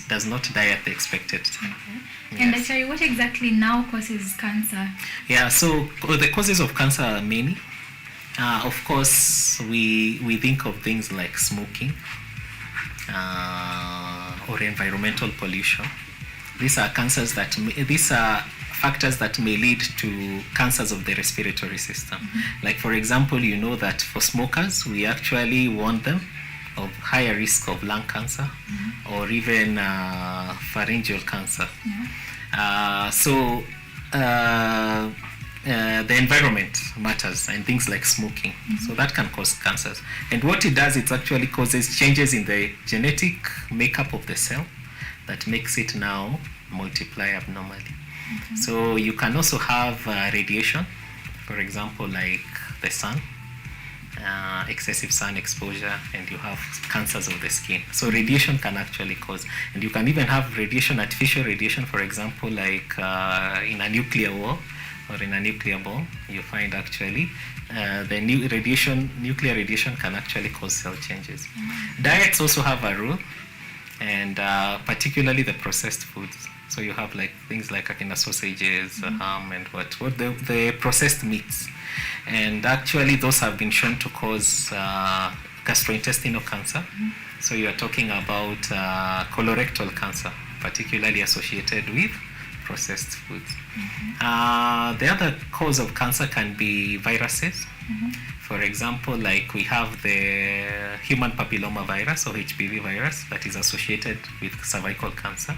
does not die at the expected time. Okay. And actually, what exactly now causes cancer? Yeah, so the causes of cancer are many. Of course, we think of things like smoking or environmental pollution. These are factors that may lead to cancers of the respiratory system. Like, for example, you know that for smokers, we actually warn them of higher risk of lung cancer or even pharyngeal cancer. The environment matters, and things like smoking. So that can cause cancers. And what it does, it actually causes changes in the genetic makeup of the cell that makes it now multiply abnormally. So you can also have radiation, for example, like the sun, excessive sun exposure, and you have cancers of the skin. So radiation can actually cause, and you can even have radiation, artificial radiation, for example, like in a nuclear war or in a nuclear bomb. You find actually the nuclear radiation can actually cause cell changes. Diets also have a role, and particularly the processed foods. So you have like things like sausages, ham, and the processed meats. And actually those have been shown to cause gastrointestinal cancer. So you are talking about colorectal cancer, particularly associated with processed foods. The other cause of cancer can be viruses. For example, like we have the human papilloma virus or HPV virus that is associated with cervical cancer.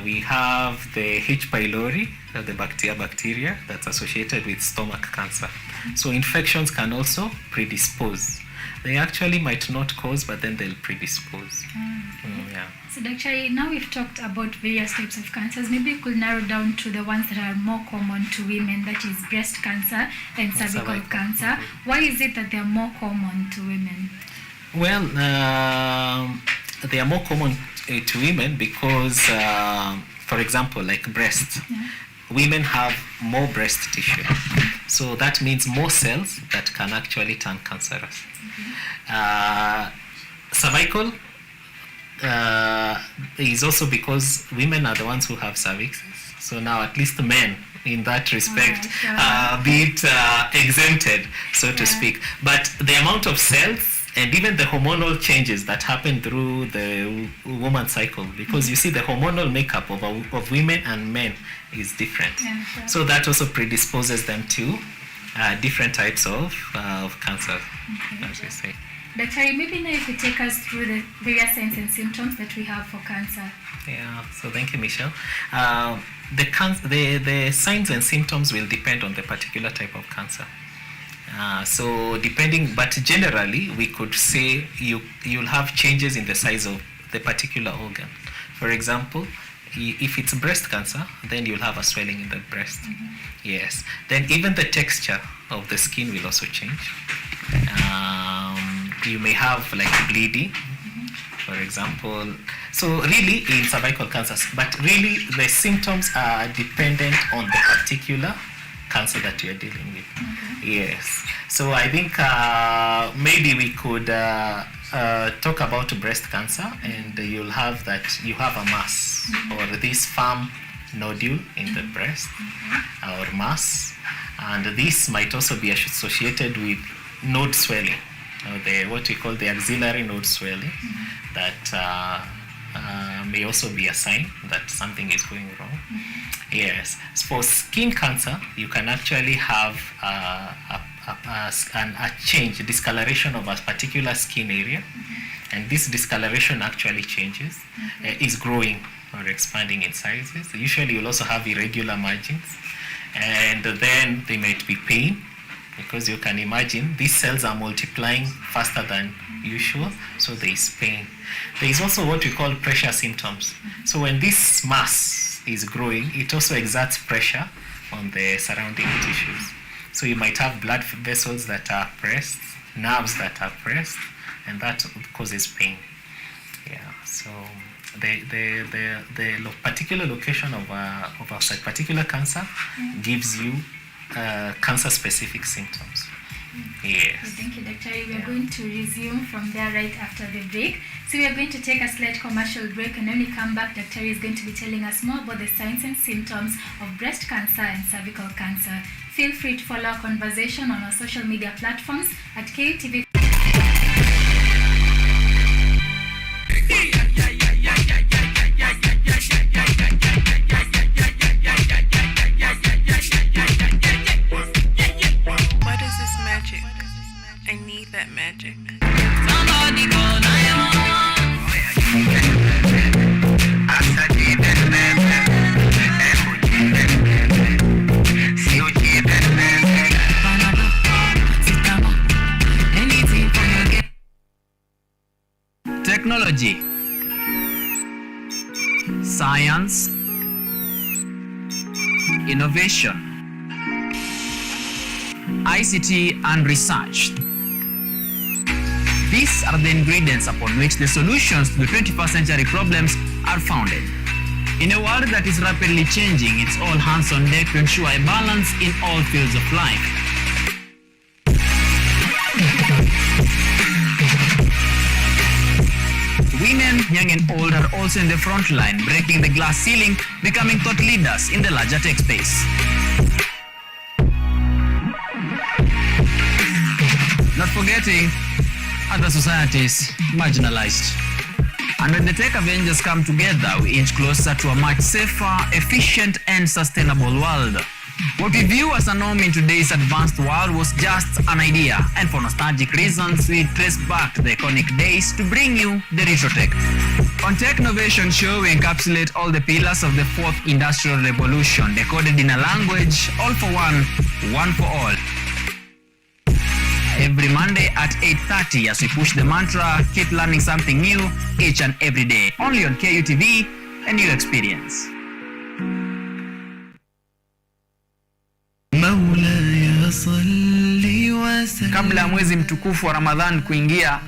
We have the H. pylori, the bacteria that's associated with stomach cancer. So infections can also predispose. They actually might not cause, but then they'll predispose. Yeah. So actually, now we've talked about various types of cancers. Maybe you could narrow down to the ones that are more common to women, that is breast cancer and cervical cancer. Why is it that they are more common to women? Well, they are more common to women because, for example, like breast, women have more breast tissue. So that means more cells that can actually turn cancerous. Cervical is also because women are the ones who have cervixes. So now at least men in that respect be it exempted, so to speak. But the amount of cells and even the hormonal changes that happen through the woman's cycle, because you see the hormonal makeup of women and men is different. So that also predisposes them to different types of cancer, as we say. Doctor, maybe now if you take us through the various signs and symptoms that we have for cancer. Yeah, so thank you, Michelle. The signs and symptoms will depend on the particular type of cancer. So depending, but generally we could say you'll have changes in the size of the particular organ. For example, if it's breast cancer, then you'll have a swelling in the breast. Yes. Then even the texture of the skin will also change. You may have like bleeding, for example. So really in cervical cancers, but really the symptoms are dependent on the particular cancer that you're dealing with. Yes. So I think maybe we could talk about breast cancer, and you'll have that you have a mass or this firm nodule in the breast or mass, and this might also be associated with node swelling, or what we call the axillary node swelling, that may also be a sign that something is going wrong. Yes. For skin cancer, you can actually have a change, a discoloration of a particular skin area, and this discoloration actually changes, is growing or expanding in sizes. Usually you'll also have irregular margins, and then there might be pain, because you can imagine these cells are multiplying faster than usual, so there is pain. There is also what we call pressure symptoms. So when this mass is growing, it also exerts pressure on the surrounding tissues. So you might have blood vessels that are pressed, nerves that are pressed, and that causes pain. Yeah. So the particular location of a particular cancer gives you cancer-specific symptoms. Yes. Thank you, Dr. We are going to resume from there right after the break. So we are going to take a slight commercial break, and when we come back, Dr. is going to be telling us more about the signs and symptoms of breast cancer and cervical cancer. Feel free to follow our conversation on our social media platforms at KUTV. What is this magic? I need that magic. Somebody call 911. Technology, science, innovation, ICT and research. These are the ingredients upon which the solutions to the 21st century problems are founded. In a world that is rapidly changing, it's all hands on deck to ensure a balance in all fields of life. Women, young and old, are also in the front line, breaking the glass ceiling, becoming thought leaders in the larger tech space. Not forgetting other societies marginalized. And when the tech Avengers come together, we inch closer to a much safer, efficient and sustainable world. What we view as a norm in today's advanced world was just an idea, and for nostalgic reasons, we trace back to the iconic days to bring you the retro tech. On Technovation Show, we encapsulate all the pillars of the fourth industrial revolution, decoded in a language, all for one for all. Every Monday at 8:30 as we push the mantra, keep learning something new each and every day. Only on KUTV, a new experience. Kabla ya mwezi mtukufu wa Ramadhan kuingia,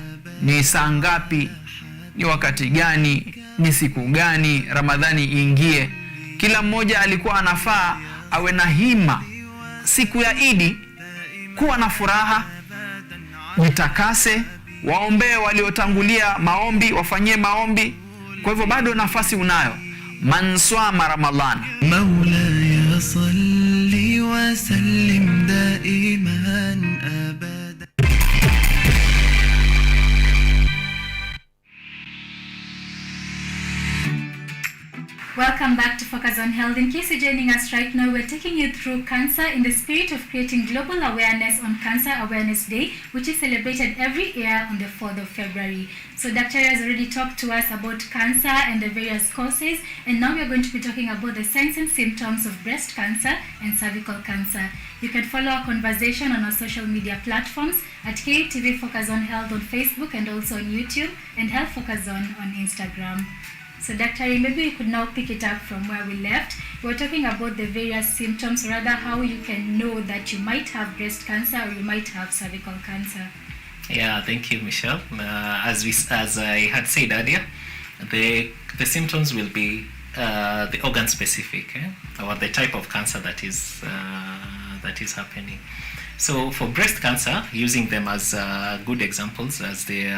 ni saa ngapi, ni wakati gani, ni siku gani Ramadhani iingie? Kila mmoja alikuwa anafaa awe na hima siku ya Idi, kuwa na furaha, jitakase, waombee waliotangulia maombi, wafanyie maombi. Kwa hivyo bado nafasi unayo. Man swama Ramadhan. Maulaya salli wa sallim daiman abada. Welcome back to Focus on Health. In case you're joining us right now, we're taking you through cancer in the spirit of creating global awareness on Cancer Awareness Day, which is celebrated every year on the 4th of February. So Dr. has already talked to us about cancer and the various causes, and now we're going to be talking about the signs and symptoms of breast cancer and cervical cancer. You can follow our conversation on our social media platforms at KUTV Focus on Health on Facebook and also on YouTube, and Health Focus on Instagram. So Dr. maybe we could now pick it up from where we left. We were talking about the various symptoms, or rather how you can know that you might have breast cancer or you might have cervical cancer. Yeah, thank you, Michelle. As I had said earlier, the symptoms will be the organ specific, or the type of cancer that is happening. So for breast cancer, using them as good examples, as the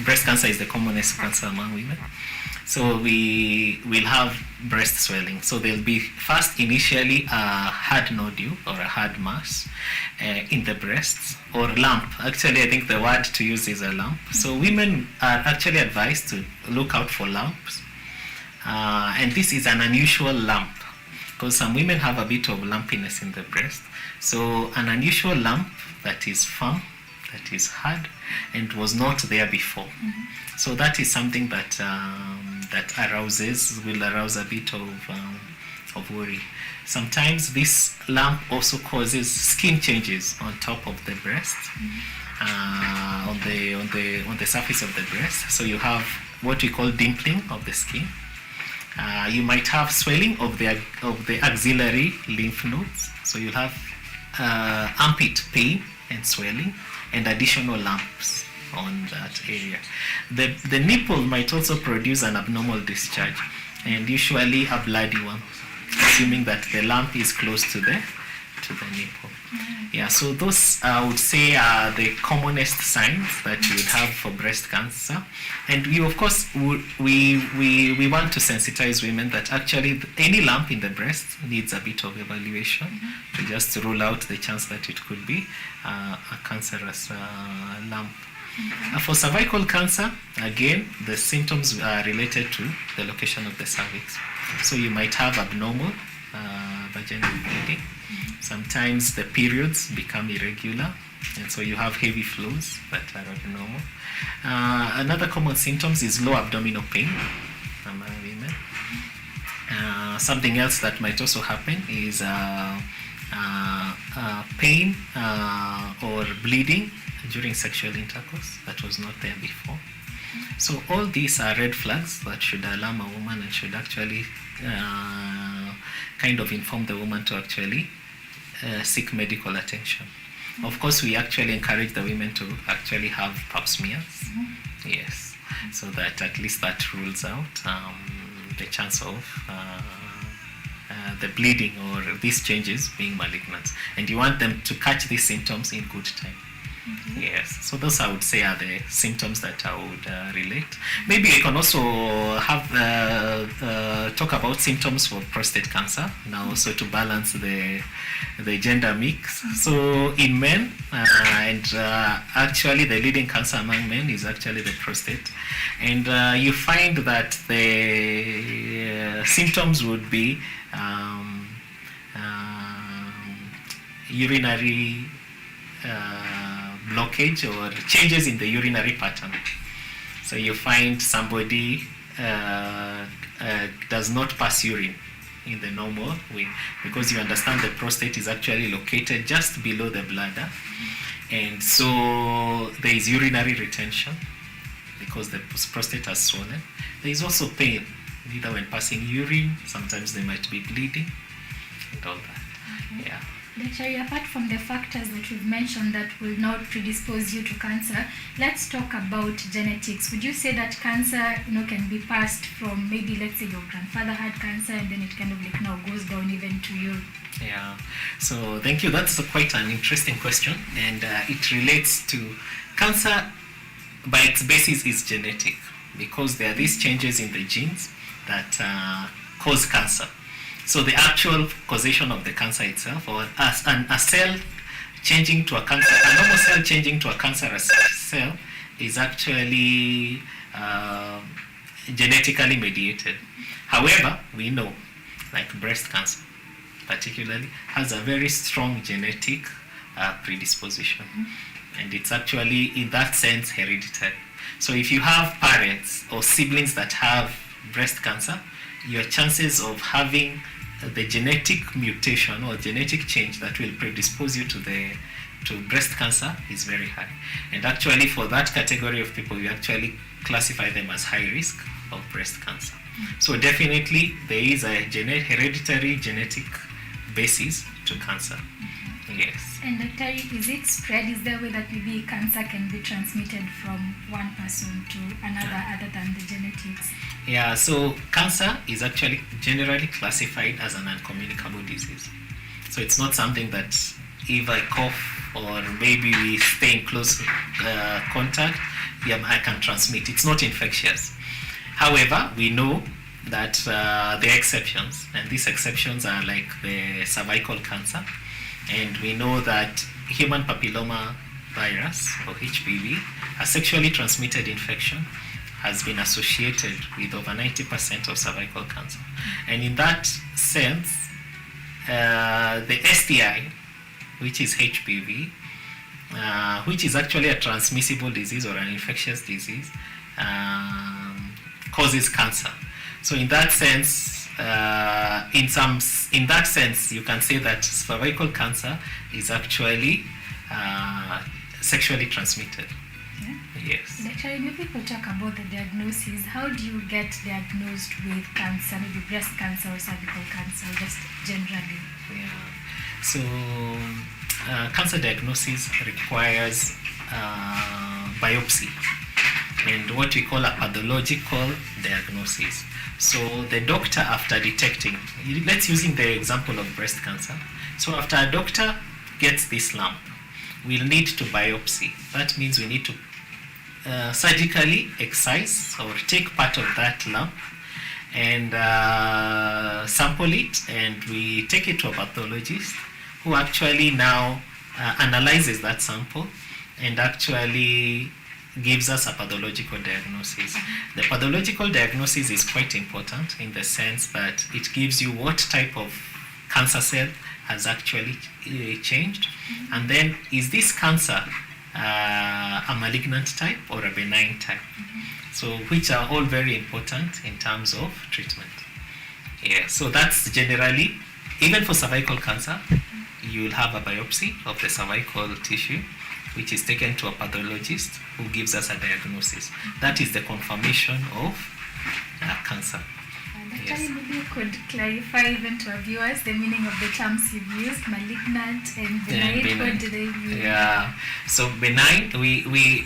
breast cancer is the commonest cancer among women. So we will have breast swelling. So there'll be first initially a hard nodule or a hard mass in the breasts, or lump. Actually, I think the word to use is a lump. So women are actually advised to look out for lumps. And this is an unusual lump, because some women have a bit of lumpiness in the breast. So an unusual lump that is firm, that is hard, and was not there before. Mm-hmm. So that is something that will arouse a bit of worry. Sometimes this lump also causes skin changes on top of the breast, mm-hmm. on the surface of the breast. So you have what we call dimpling of the skin. You might have swelling of the axillary lymph nodes. So you have armpit pain and swelling and additional lumps on that area. The nipple might also produce an abnormal discharge, and usually a bloody one, assuming that the lump is close to the nipple. Mm. Yeah, so those I would say are the commonest signs that you would have for breast cancer. And we, of course, we want to sensitize women that actually any lump in the breast needs a bit of evaluation to just rule out the chance that it could be a cancerous lump. For cervical cancer, again, the symptoms are related to the location of the cervix. So you might have abnormal vaginal bleeding. Sometimes the periods become irregular, and so you have heavy flows that are abnormal. Another common symptoms is low abdominal pain among women. Something else that might also happen is pain or bleeding during sexual intercourse that was not there before. So all these are red flags that should alarm a woman and should actually kind of inform the woman to actually seek medical attention. Of course, we actually encourage the women to actually have pap smears. Yes, so that at least that rules out the chance of the bleeding or these changes being malignant. And you want them to catch these symptoms in good time. Yes, so those I would say are the symptoms that I would relate. Maybe I can also have talk about symptoms for prostate cancer now, also to balance the gender mix. So in men, and actually the leading cancer among men is actually the prostate, and you find that the symptoms would be urinary blockage or changes in the urinary pattern. So you find somebody does not pass urine in the normal way, because you understand the prostate is actually located just below the bladder, and so there is urinary retention because the prostate has swollen. There is also pain, either when passing urine, sometimes they might be bleeding and all that. Yeah. Actually, apart from the factors that we've mentioned that will not predispose you to cancer, let's talk about genetics. Would you say that cancer, can be passed from, maybe let's say your grandfather had cancer and then it kind of like now goes down even to you? Yeah, so thank you. That's quite an interesting question, and it relates to cancer. By its basis is genetic, because there are these changes in the genes that cause cancer. So the actual causation of the cancer itself, or a cell changing to a normal cell changing to a cancerous cell, is actually genetically mediated. However, we know, like breast cancer particularly, has a very strong genetic predisposition. And it's actually, in that sense, hereditary. So if you have parents or siblings that have breast cancer, your chances of having the genetic mutation or genetic change that will predispose you to breast cancer is very high. And actually, for that category of people, we actually classify them as high risk of breast cancer. So definitely there is a hereditary genetic basis to cancer. Yes. And Dr. Is it spread? Is there a way that maybe cancer can be transmitted from one person to another other than the genetics? Yeah, so cancer is actually generally classified as an uncommunicable disease. So it's not something that if I cough or maybe we stay in close contact, I can transmit. It's not infectious. However, we know that there are exceptions, and these exceptions are like the cervical cancer. And we know that human papilloma virus, or HPV, a sexually transmitted infection, has been associated with over 90% of cervical cancer. And in that sense, the STI, which is HPV, which is actually a transmissible disease or an infectious disease, causes cancer. So in that sense, you can say that cervical cancer is actually sexually transmitted. Yes. Actually, maybe people talk about the diagnosis. How do you get diagnosed with cancer, maybe breast cancer or cervical cancer, just generally? Yeah. So, cancer diagnosis requires biopsy and what we call a pathological diagnosis. So the doctor, after detecting, let's using the example of breast cancer. So after a doctor gets this lump, we'll need to biopsy. That means we need to surgically excise or take part of that lump and sample it, and we take it to a pathologist who actually now analyzes that sample and actually gives us a pathological diagnosis. The pathological diagnosis is quite important in the sense that it gives you what type of cancer cell has actually changed, and then is this cancer a malignant type or a benign type? So which are all very important in terms of treatment. Yeah, so that's generally, even for cervical cancer, you will have a biopsy of the cervical tissue, which is taken to a pathologist who gives us a diagnosis. That is the confirmation of cancer. Doctor, maybe you could clarify even to our viewers the meaning of the terms you've used, malignant and benign. What do they mean? Yeah, so benign, we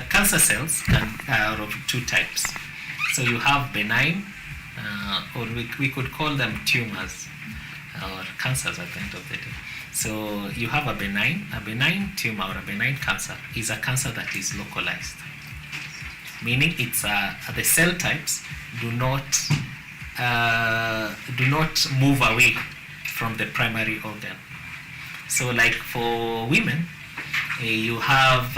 cancer cells are of two types. So you have benign, or we could call them tumors or cancers at the end of the day. So you have a benign tumor or a benign cancer is a cancer that is localized, meaning it's the cell types do not move away from the primary organ. So like for women, you have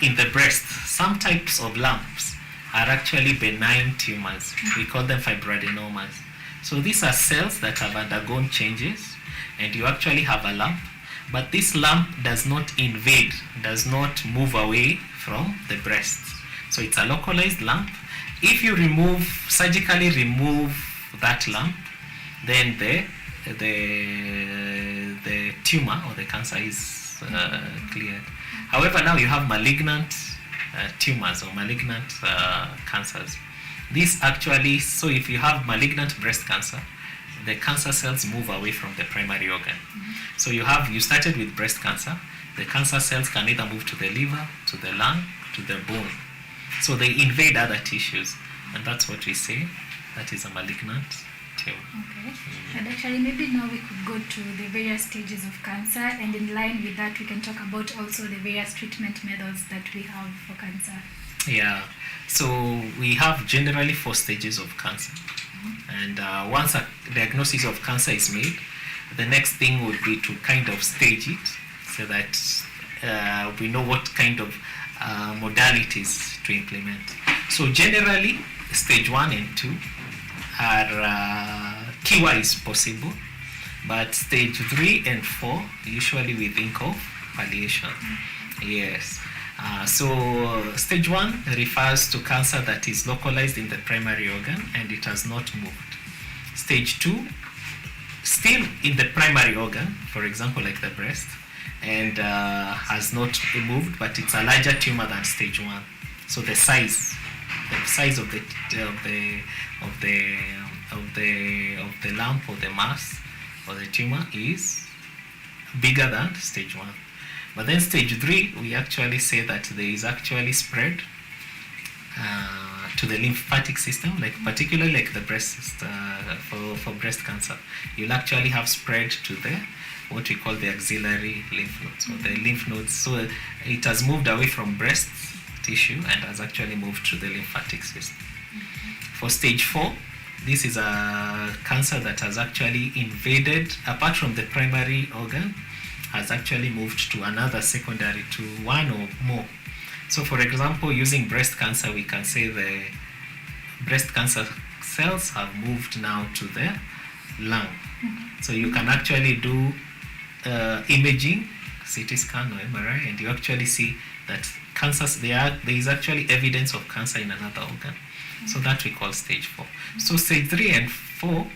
in the breast, some types of lumps are actually benign tumors. We call them fibroadenomas. So these are cells that have undergone changes, and you actually have a lump, but this lump does not invade, does not move away from the breast. So it's a localized lump. If you surgically remove that lump, then the tumor or the cancer is cleared. However, now you have malignant tumors or malignant cancers. This actually, so if you have malignant breast cancer, the cancer cells move away from the primary organ. So you started with breast cancer. The cancer cells can either move to the liver, to the lung, to the bone. So they invade other tissues, and that's what we say. That is a malignant tumor. Okay. And actually, maybe now we could go to the various stages of cancer, and in line with that, we can talk about also the various treatment methods that we have for cancer. Yeah. So we have generally 4 stages of cancer. And once a diagnosis of cancer is made, the next thing would be to kind of stage it so that we know what kind of modalities to implement. So generally, stage 1 and 2 are cure is possible, but stage 3 and 4 usually we think of palliation. Yes. So stage 1 refers to cancer that is localized in the primary organ and it has not moved. Stage 2, still in the primary organ, for example like the breast, and has not moved, but it's a larger tumor than stage 1. So the size of the lump or the mass or the tumor is bigger than stage 1. But then stage 3, we actually say that there is actually spread to the lymphatic system, like particularly like the breast for breast cancer. You'll actually have spread to the what we call the axillary lymph nodes, or the lymph nodes. So it has moved away from breast tissue and has actually moved to the lymphatic system. For stage 4, this is a cancer that has actually invaded, apart from the primary organ, has actually moved to another secondary, to one or more. So for example, using breast cancer, we can say the breast cancer cells have moved now to the lung. So you can actually do imaging, CT scan or MRI, and you actually see that cancers, there is actually evidence of cancer in another organ. So that we call stage 4. So stage 3 and 4,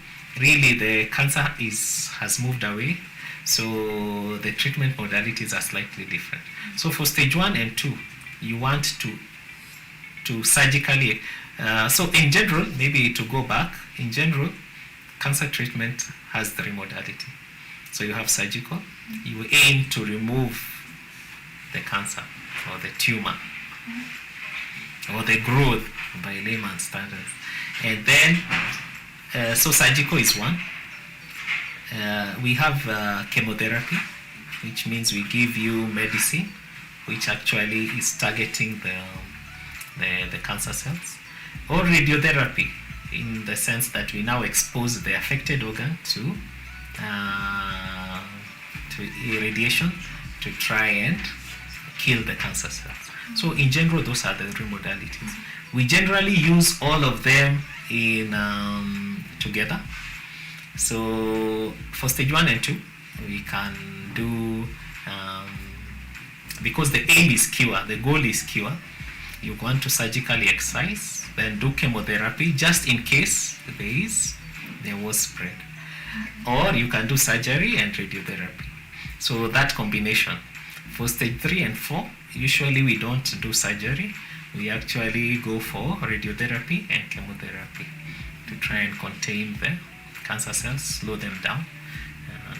really the cancer has moved away. So the treatment modalities are slightly different. So for stage 1 and 2, you want to surgically, so in general, maybe to go back, in general, cancer treatment has 3 modalities. So you have surgical, you aim to remove the cancer or the tumor or the growth by layman's standards. And then, so surgical is one. We have chemotherapy, which means we give you medicine, which actually is targeting the cancer cells, or radiotherapy, in the sense that we now expose the affected organ to irradiation to try and kill the cancer cells. So in general, those are the three modalities. We generally use all of them in together. So for stage 1 and 2, we can do, because the aim is cure, the goal is cure, you want to surgically excise, then do chemotherapy just in case there was spread. Or you can do surgery and radiotherapy. So that combination. For stage 3 and 4, usually we don't do surgery. We actually go for radiotherapy and chemotherapy to try and contain the cancer cells, slow them down,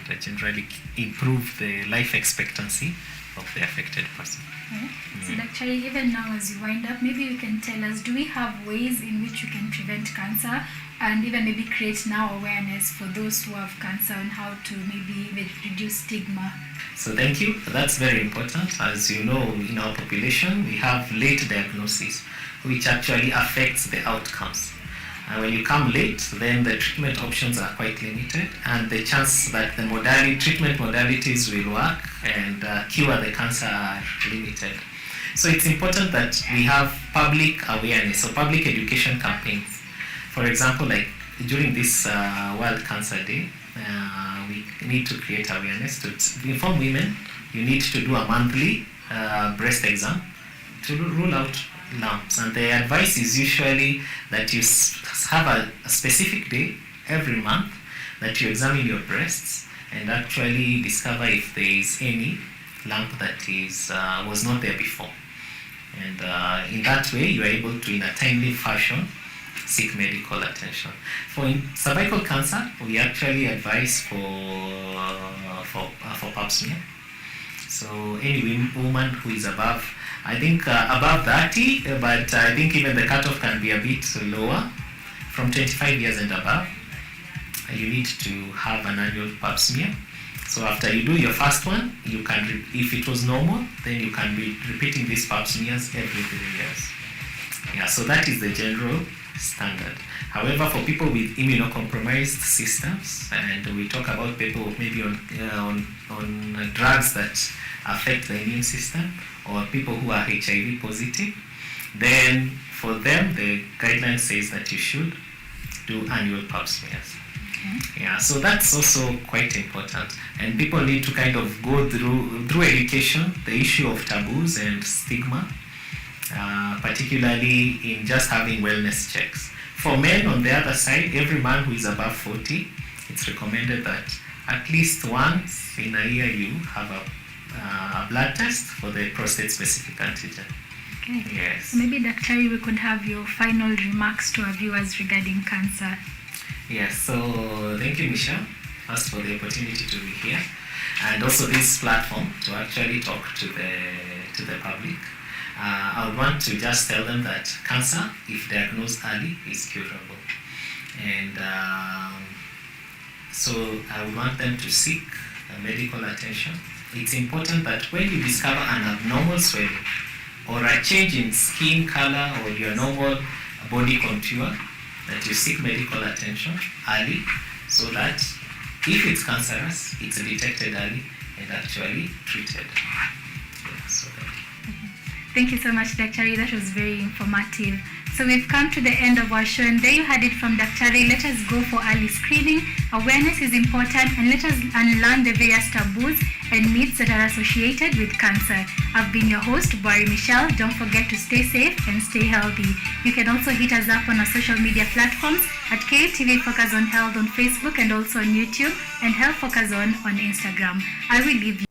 and generally improve the life expectancy of the affected person. Okay. So actually, even now as you wind up, maybe you can tell us, do we have ways in which you can prevent cancer, and even maybe create now awareness for those who have cancer on how to maybe reduce stigma? So thank you. That's very important. As you know, in our population, we have late diagnosis, which actually affects the outcomes. And when you come late, then the treatment options are quite limited, and the chance that the treatment modalities will work and cure the cancer are limited. So it's important that we have public awareness, so public education campaigns. For example, like during this World Cancer Day, we need to create awareness to inform women. You need to do a monthly breast exam to rule out lumps, and the advice is usually that you have a specific day every month that you examine your breasts and actually discover if there is any lump that was not there before, and in that way you are able to, in a timely fashion, seek medical attention. For cervical cancer, we actually advise for pap smear. So any woman who is above, I think above 30, but I think even the cutoff can be a bit lower, from 25 years and above, you need to have an annual pap smear. So after you do your first one, you can, if it was normal, then you can be repeating these pap smears every 3 years. Yeah, so that is the general standard. However, for people with immunocompromised systems, and we talk about people maybe on drugs that affect the immune system, or people who are HIV positive, then for them the guideline says that you should do annual pap smears. Okay. Yeah, so that's also quite important, and people need to kind of go through education the issue of taboos and stigma, particularly in just having wellness checks. For men, on the other side, every man who is above 40, it's recommended that at least once in a year you have a blood test for the prostate-specific antigen. Okay. Yes. So maybe, Dr. we could have your final remarks to our viewers regarding cancer. Yes, so thank you, Michelle, first for the opportunity to be here, and also this platform to actually talk to the public. I would want to just tell them that cancer, if diagnosed early, is curable. And so I would want them to seek medical attention. It's important that when you discover an abnormal swelling or a change in skin color or your normal body contour, that you seek medical attention early, so that if it's cancerous, it's detected early and actually treated. Yeah, so thank you. Thank you so much, Dr. That was very informative. So we've come to the end of our show, and there you had it from Dr. Let us go for early screening. Awareness is important, and let us unlearn the various taboos and myths that are associated with cancer. I've been your host, Bari Michelle. Don't forget to stay safe and stay healthy. You can also hit us up on our social media platforms at KUTV Focus on Health on Facebook and also on YouTube, and Health Focus on Instagram. I will leave you